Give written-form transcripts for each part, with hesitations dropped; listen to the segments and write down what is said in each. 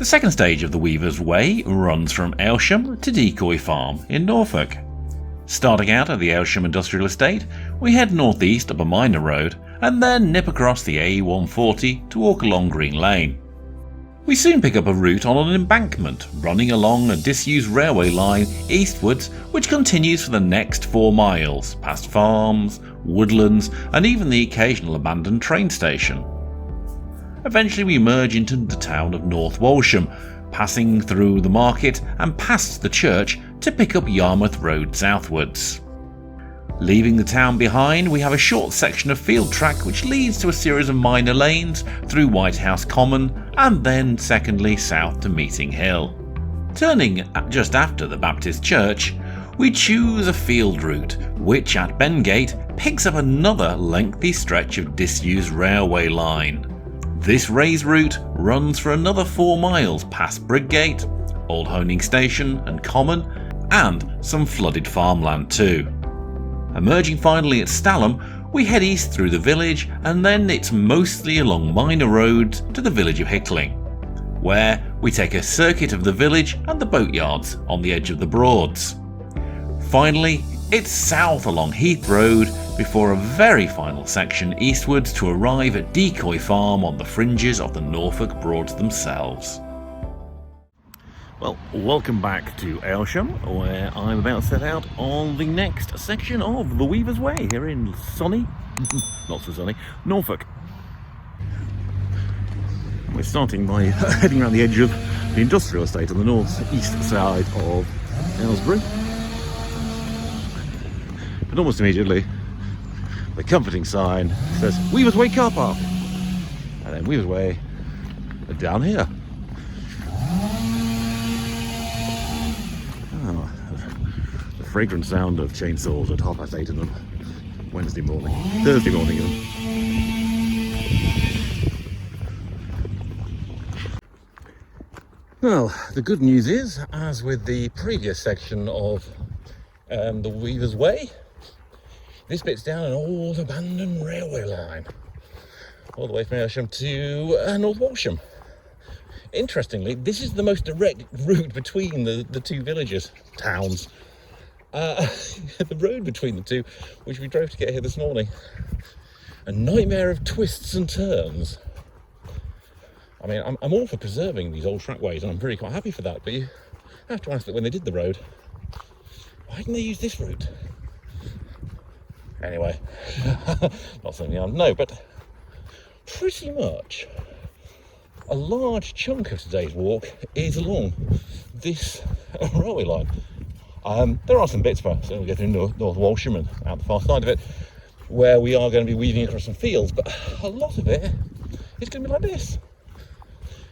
The second stage of the Weaver's Way runs from Aylsham to Decoy Farm in Norfolk. Starting out at the Aylsham Industrial Estate, we head northeast up a minor road and then nip across the A140 to walk along Green Lane. We soon pick up a route on an embankment running along a disused railway line eastwards, which continues for the next 4 miles, past farms, woodlands and even the occasional abandoned train station. Eventually we emerge into the town of North Walsham, passing through the market and past the church to pick up Yarmouth Road southwards. Leaving the town behind, we have a short section of field track which leads to a series of minor lanes through Whitehouse Common and then secondly south to Meeting Hill. Turning just after the Baptist Church, we choose a field route which at Bengate picks up another lengthy stretch of disused railway line. This raised route runs for another 4 miles past Briggate, Old Honing Station and Common, and some flooded farmland too. Emerging finally at Stalham, we head east through the village and then it's mostly along minor roads to the village of Hickling, where we take a circuit of the village and the boatyards on the edge of the Broads. Finally, it's south along Heath Road before a very final section eastwards to arrive at Decoy Farm on the fringes of the Norfolk Broads themselves. Well, welcome back to Aylsham, where I'm about to set out on the next section of the Weaver's Way here in sunny, not so sunny, Norfolk. We're starting by heading around the edge of the industrial estate on the north-east side of Aylesbury. And almost immediately, the comforting sign says Weaver's Way car park, and then Weaver's Way down here. The fragrant sound of chainsaws at 8:30 on Thursday morning. Well, the good news is, as with the previous section of the Weaver's Way, this bit's down an old abandoned railway line, all the way from Aylsham to North Walsham. Interestingly, this is the most direct route between the two villages, towns. The road between the two, which we drove to get here this morning, a nightmare of twists and turns. I mean, I'm all for preserving these old trackways, and I'm really quite happy for that, but you have to ask that when they did the road, why didn't they use this route? Anyway, not something I know, but pretty much a large chunk of today's walk is along this railway line. There are some bits where we'll get through North Walsham and out the far side of it, where we are going to be weaving across some fields, but a lot of it is going to be like this.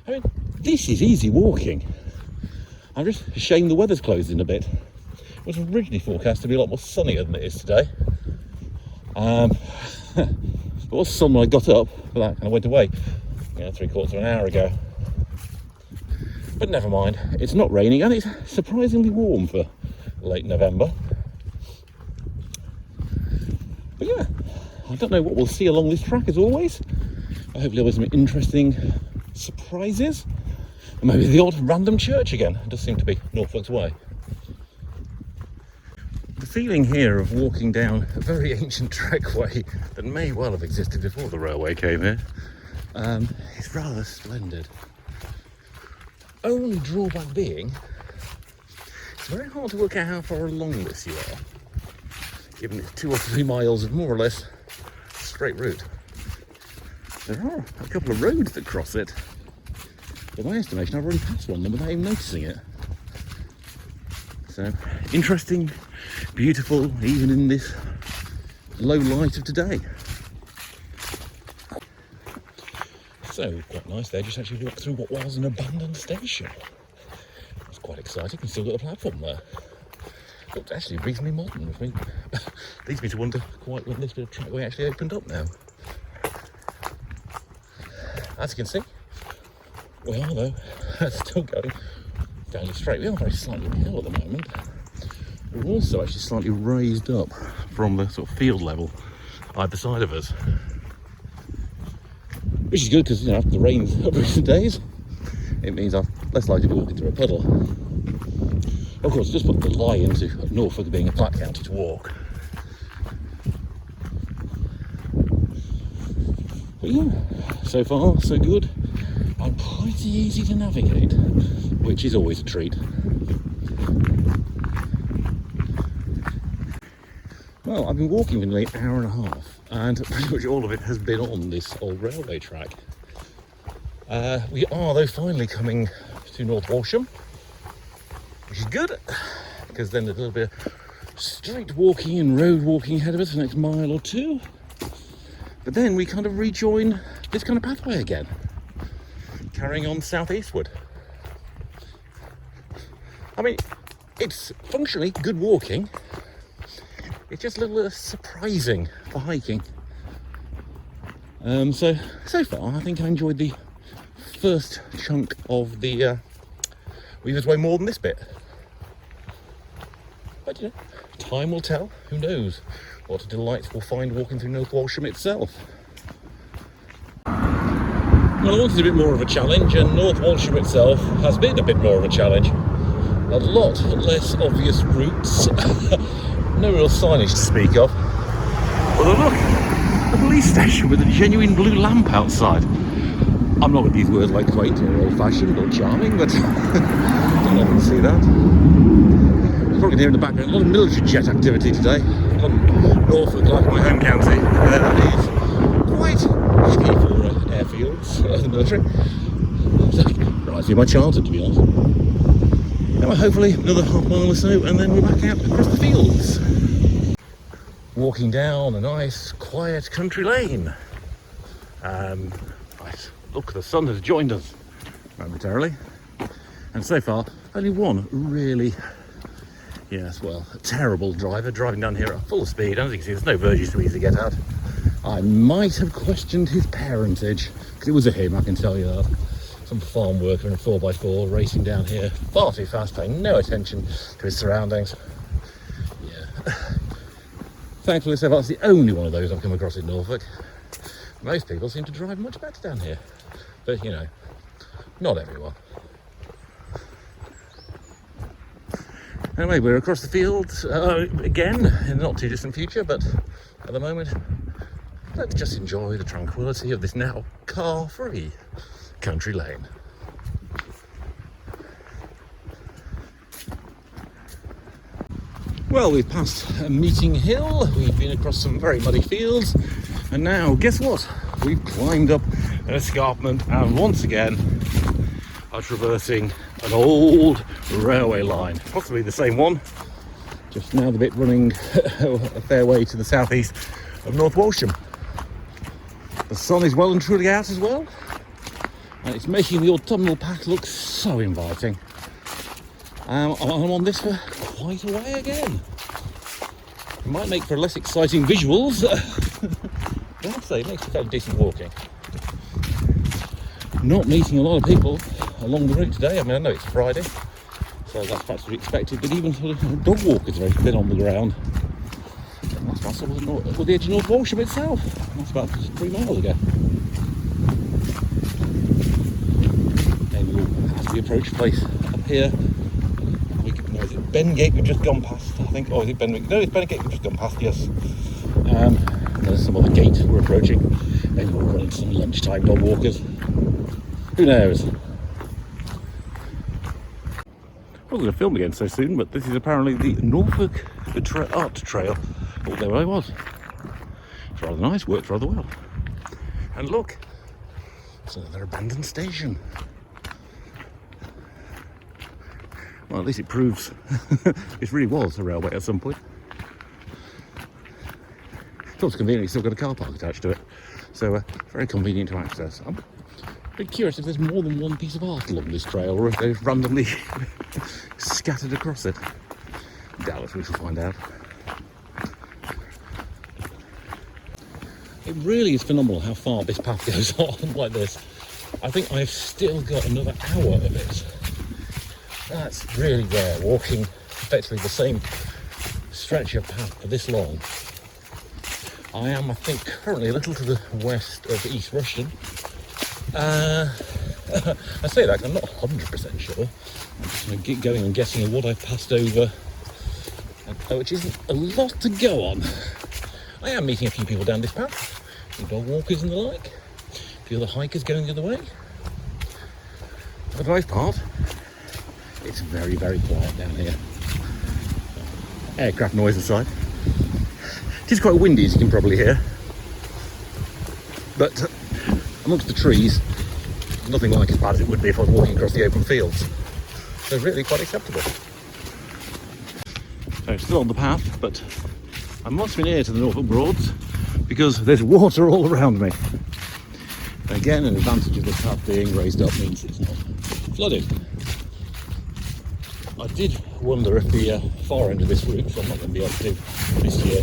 I mean, this is easy walking. I'm just ashamed the weather's closed in a bit. It was originally forecast to be a lot more sunnier than it is today. It was sun when I got up, but that kind of went away 3/4 of an hour ago. But never mind, it's not raining and it's surprisingly warm for late November. But yeah, I don't know what we'll see along this track as always. Hopefully there'll be some interesting surprises. And maybe the odd random church again. It does seem to be Norfolk's way. The feeling here of walking down a very ancient trackway that may well have existed before the railway came here is rather splendid. Only drawback being, it's very hard to work out how far along this you are, given it's 2 or 3 miles of more or less straight route. There are a couple of roads that cross it, but by my estimation I've already passed one of them without even noticing it. So, interesting, beautiful, even in this low light of today. So, quite nice there, just actually walked through what was an abandoned station. It's quite exciting, and still got the platform there. Looked actually reasonably modern, which leads me to wonder quite when this bit of trackway actually opened up now. As you can see, we are though still going fairly straight. We are very slightly uphill at the moment. We're also actually slightly raised up from the sort of field level either side of us, which is good because after the rains of recent days, it means I'm less likely to walk into a puddle. Of course, just put the lie into Norfolk being a flat county to walk. But yeah, so far so good, and pretty easy to navigate, which is always a treat. Well, I've been walking for nearly an hour and a half, and pretty much all of it has been on this old railway track. We are, though, finally coming to North Walsham, which is good, because then there's a little bit of street walking and road walking ahead of us for the next mile or two. But then we kind of rejoin this kind of pathway again, carrying on southeastward. I mean, it's functionally good walking. It's just a little surprising for hiking. So far, I think I enjoyed the first chunk of the Weaver's Way more than this bit. But you know, time will tell. Who knows what delights we'll find walking through North Walsham itself. Well, I wanted a bit more of a challenge, and North Walsham itself has been a bit more of a challenge. A lot less obvious routes. No real signage to speak of. Although look, a police station with a genuine blue lamp outside. I'm not going to use words like quaint or old-fashioned or charming, but don't often see that. You're probably going to hear in the background a lot of military jet activity today. Norfolk, like my home county, is quite risky for airfields, the military. Right through my childhood, to be honest. Now, hopefully another half mile or so, and then we're back out across the fields. Walking down a nice, quiet country lane. Right, look, the sun has joined us momentarily. And so far, only one really, yes, well, a terrible driver driving down here at full speed. As you can see, there's no verges to easily get at. I might have questioned his parentage, because it was a him, I can tell you that. Some farm worker in a 4x4 racing down here far too fast, paying no attention to his surroundings. Yeah. Thankfully, so far, that's the only one of those I've come across in Norfolk. Most people seem to drive much better down here, but you know, not everyone. Anyway, we're across the fields again in the not too distant future, but at the moment, let's just enjoy the tranquility of this now car-free country lane. Well, we've passed Meeting Hill, we've been across some very muddy fields, and now, guess what? We've climbed up an escarpment and once again are traversing an old railway line, possibly the same one, just now the bit running a fair way to the southeast of North Walsham. The sun is well and truly out as well, and it's making the autumnal path look so inviting. I'm on this for quite a way again. It might make for less exciting visuals, but I'd say it makes for fairly decent walking. Not meeting a lot of people along the route today. I mean, I know it's Friday, so that's perhaps to be expected, but even sort of dog walkers have been on the ground. And that's about sort of the edge of North Walsham itself. That's about 3 miles ago. And as we approach a place up here, is it Bengate we've just gone past, I think? Oh, is it Bengate? No, it's Bengate we've just gone past, yes. There's some other gate we're approaching. Maybe we'll run into some lunchtime dog walkers. Who knows? I wasn't going to film again so soon, but this is apparently the Norfolk Art Trail. Oh, there I was. It's rather nice, worked rather well. And look, it's another abandoned station. Well, at least it proves this really was a railway at some point. It's also convenient, it's still got a car park attached to it, so very convenient to access. I'm a bit curious if there's more than one piece of art along this trail, or if they've randomly scattered across it. Doubtless we shall find out. It really is phenomenal how far this path goes on like this. I think I've still got another hour of it. That's really rare, walking effectively the same stretch of path for this long. I am, I think, currently a little to the west of East Rushden. I say that, I'm not 100% sure. I'm just going to get going and guessing at what I've passed over, which isn't a lot to go on. I am meeting a few people down this path, some dog walkers and the like, a few other hikers going the other way. For the most part, it's very, very quiet down here. Aircraft noise aside. It is quite windy, as you can probably hear. But amongst the trees, nothing like as bad as it would be if I was walking across the open fields. So really quite acceptable. So still on the path, but I must be near to the Norfolk Broads because there's water all around me. And again, an advantage of this path being raised up means it's not flooded. I did wonder if the far end of this route, which I'm not going to be able to do this year,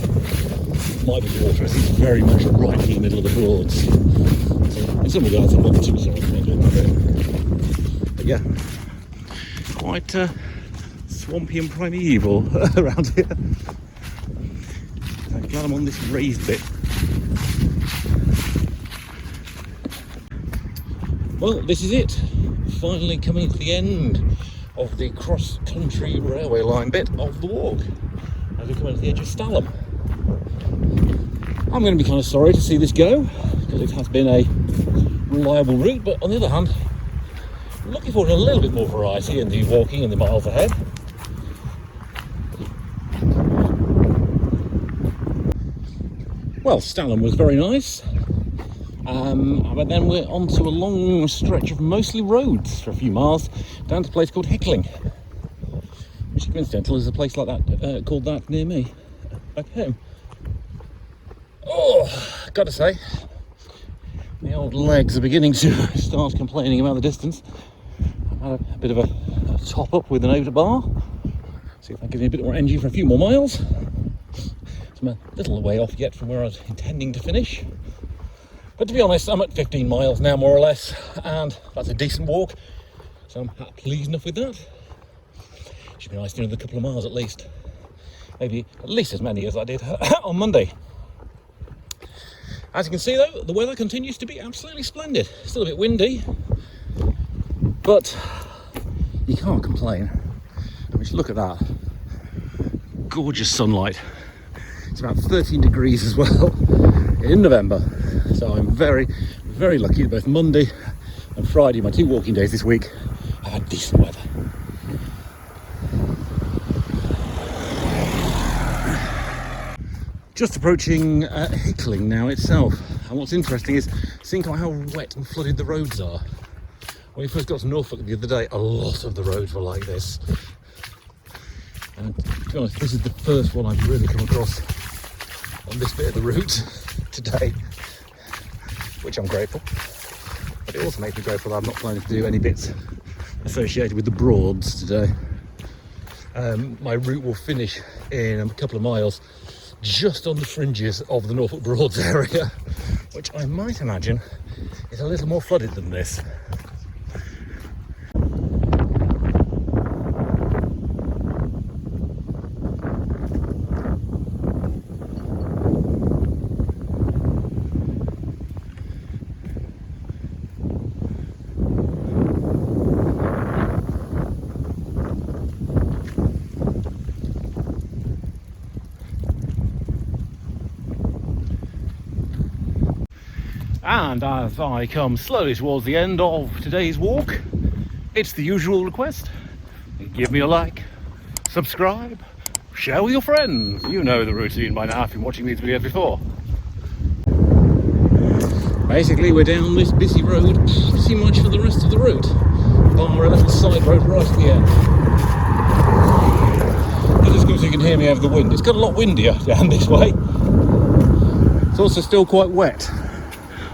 might be water, as it's very much right in the middle of the Broads. So in some regards I'm not too sorry for not doing that bit. But yeah, quite swampy and primeval around here. I'm glad I'm on this raised bit. Well, this is it. Finally coming to the end of the cross-country railway line bit of the walk as we come into the edge of Stalham. I'm going to be kind of sorry to see this go because it has been a reliable route, but on the other hand, I'm looking forward to a little bit more variety in the walking and the miles ahead. Well, Stalham was very nice. But then we're on to a long stretch of mostly roads for a few miles down to a place called Hickling, which coincidental is a place like that called that near me back home. Oh, gotta say, the old legs are beginning to start complaining about the distance. I've had a bit of a top up with an outer bar, see if that gives me a bit more energy for a few more miles. So I'm a little way off yet from where I was intending to finish. But to be honest, I'm at 15 miles now, more or less, and that's a decent walk, so I'm pleased enough with that. Should be nice doing another couple of miles at least. Maybe at least as many as I did on Monday. As you can see though, the weather continues to be absolutely splendid. Still a bit windy, but you can't complain. I mean, just look at that. Gorgeous sunlight. It's about 13 degrees as well in November. So I'm very, very lucky that both Monday and Friday, my 2 walking days this week, I've had decent weather. Just approaching Hickling now itself, and what's interesting is seeing how wet and flooded the roads are. When we first got to Norfolk the other day, a lot of the roads were like this. And to be honest, this is the first one I've really come across on this bit of the route today, which I'm grateful. But it also makes me grateful that I'm not planning to do any bits associated with the Broads today. My route will finish in a couple of miles just on the fringes of the Norfolk Broads area, which I might imagine is a little more flooded than this. And as I come slowly towards the end of today's walk, it's the usual request. Give me a like, subscribe, share with your friends. You know the routine by now if you've been watching these videos before. Basically, we're down this busy road pretty much for the rest of the route, bar a little side road right at the end. As good as you can hear me over the wind. It's got a lot windier down this way. It's also still quite wet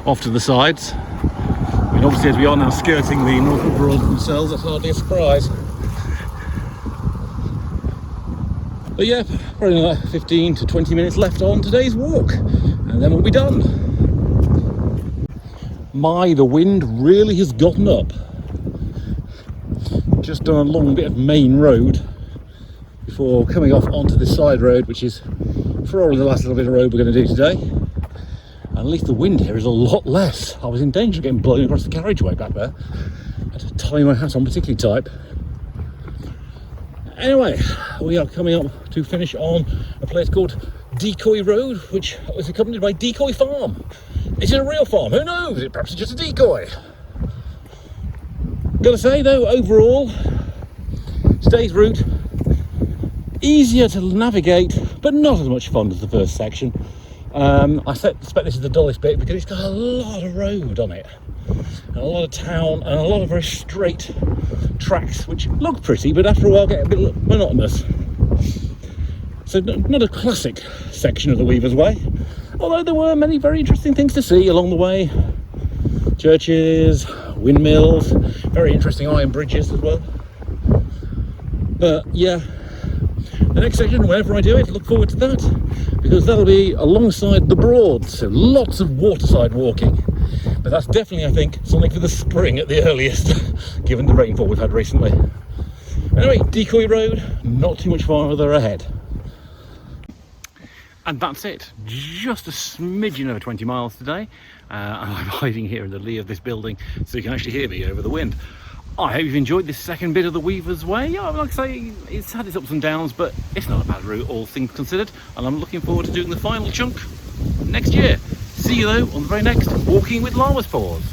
off to the sides. I mean, obviously as we are now skirting the Norfolk Broads themselves, that's hardly a surprise. But yeah, probably another 15 to 20 minutes left on today's walk, and then we'll be done. The wind really has gotten up. Just done a long bit of main road before coming off onto this side road, which is probably the last little bit of road we're going to do today. And at least the wind here is a lot less. I was in danger of getting blown across the carriageway back there. I had to tie my hat on particularly tight. Anyway, we are coming up to finish on a place called Decoy Road, which is accompanied by Decoy Farm. Is it a real farm? Who knows? Perhaps it's just a decoy. Gotta say though, overall, today's route, easier to navigate, but not as much fun as the first section. I suspect this is the dullest bit because it's got a lot of road on it, and a lot of town, and a lot of very straight tracks, which look pretty, but after a while get a bit monotonous. So not a classic section of the Weaver's Way, although there were many very interesting things to see along the way. Churches, windmills, very interesting iron bridges as well. But yeah, the next section, whenever I do it, look forward to that, because that'll be alongside the Broads, so lots of waterside walking. But that's definitely, I think, something for the spring at the earliest, given the rainfall we've had recently. Anyway, Decoy Road, not too much farther ahead. And that's it, just a smidgen over 20 miles today. And I'm hiding here in the lee of this building so you can actually hear me over the wind. I hope you've enjoyed this second bit of the Weaver's Way. Yeah, like I say, it's had its ups and downs, but it's not a bad route, all things considered. And I'm looking forward to doing the final chunk next year. See you though on the very next Walking with Llama's Paws.